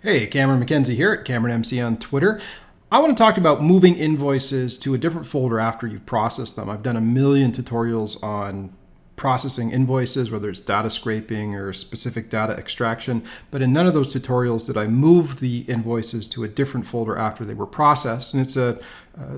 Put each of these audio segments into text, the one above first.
Hey, Cameron McKenzie here at Cameron MC on Twitter. I want to talk about moving invoices to a different folder after you've processed them. I've done a million tutorials on processing invoices, whether it's data scraping or specific data extraction, but in none of those tutorials did I move the invoices to a different folder after they were processed, and it's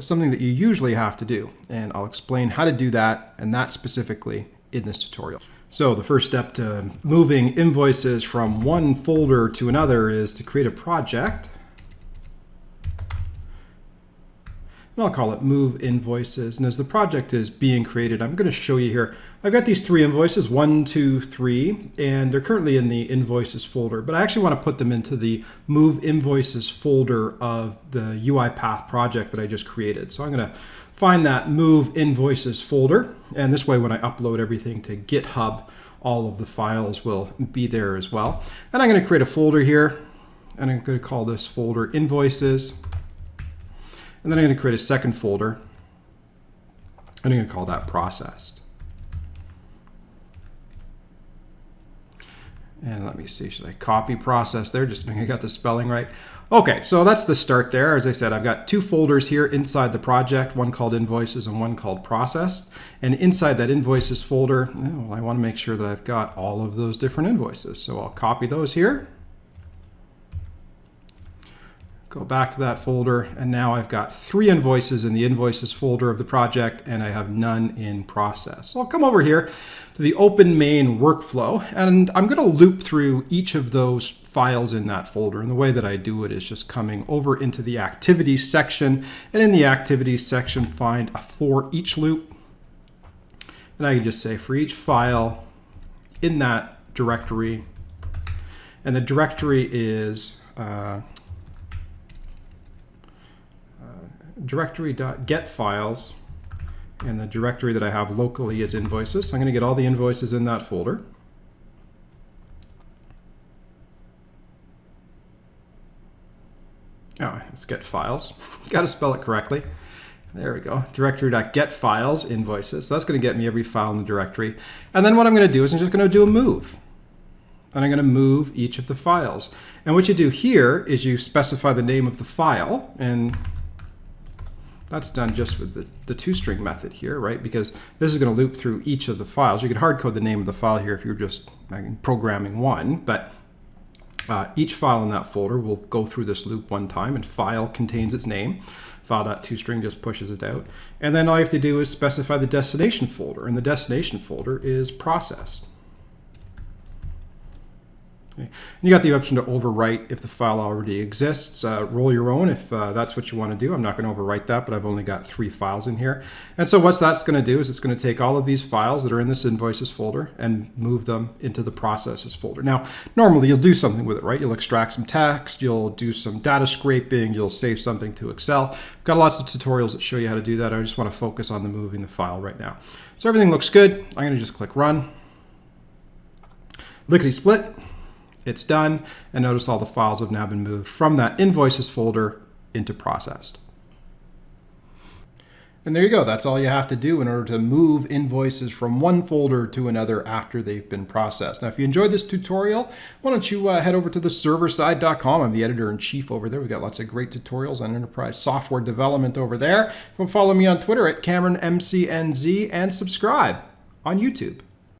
something that you usually have to do, and I'll explain how to do that, and that specifically in this tutorial. So the first step to moving invoices from one folder to another is to create a project. And I'll call it Move Invoices. And as the project is being created, I'm going to show you here. I've got these three invoices, 1, 2, 3, and they're currently in the Invoices folder. But I actually want to put them into the Move Invoices folder of the UiPath project that I just created. So I'm going to find that Move Invoices folder. And this way, when I upload everything to GitHub, all of the files will be there as well. And I'm going to create a folder here. And I'm going to call this folder Invoices. And then I'm going to create a second folder, and I'm going to call that Processed. And let me see, should I copy Process there, just to make I got the spelling right? Okay, so that's the start there. As I said, I've got two folders here inside the project, one called Invoices and one called Processed. And inside that Invoices folder, I want to make sure that I've got all of those different invoices. So I'll copy those here. Go back to that folder, and now I've got 3 invoices in the Invoices folder of the project, and I have none in Process. So I'll come over here to the Open Main workflow, and I'm going to loop through each of those files in that folder. And the way that I do it is just coming over into the Activities section, and in the Activities section, find a for each loop. And I can just say for each file in that directory, and the directory is directory.get files, and the directory that I have locally is invoices. So I'm going to get all the invoices in that folder. Oh, let's get files. Got to spell it correctly. There we go. Directory.get files, invoices. So that's going to get me every file in the directory. And then what I'm going to do is I'm just going to do a move. And I'm going to move each of the files. And what you do here is you specify the name of the file, and that's done just with the toString method here, right? Because this is going to loop through each of the files. You could hard code the name of the file here if you're just programming one, but each file in that folder will go through this loop one time, and file contains its name. File.toString just pushes it out. And then all you have to do is specify the destination folder, and the destination folder is Processed. And you got the option to overwrite if the file already exists. Roll your own if that's what you want to do. I'm not going to overwrite that, but I've only got 3 files in here. And so what that's going to do is it's going to take all of these files that are in this Invoices folder and move them into the Processes folder. Now, normally you'll do something with it, right? You'll extract some text, you'll do some data scraping, you'll save something to Excel. I've got lots of tutorials that show you how to do that. I just want to focus on the moving the file right now. So everything looks good. I'm going to just click Run. Lickety split. It's done, and notice all the files have now been moved from that Invoices folder into Processed. And there you go. That's all you have to do in order to move invoices from one folder to another after they've been processed. Now, if you enjoyed this tutorial, why don't you head over to theserverside.com. I'm the editor-in-chief over there. We've got lots of great tutorials on enterprise software development over there. You can follow me on Twitter at CameronMCNZ and subscribe on YouTube.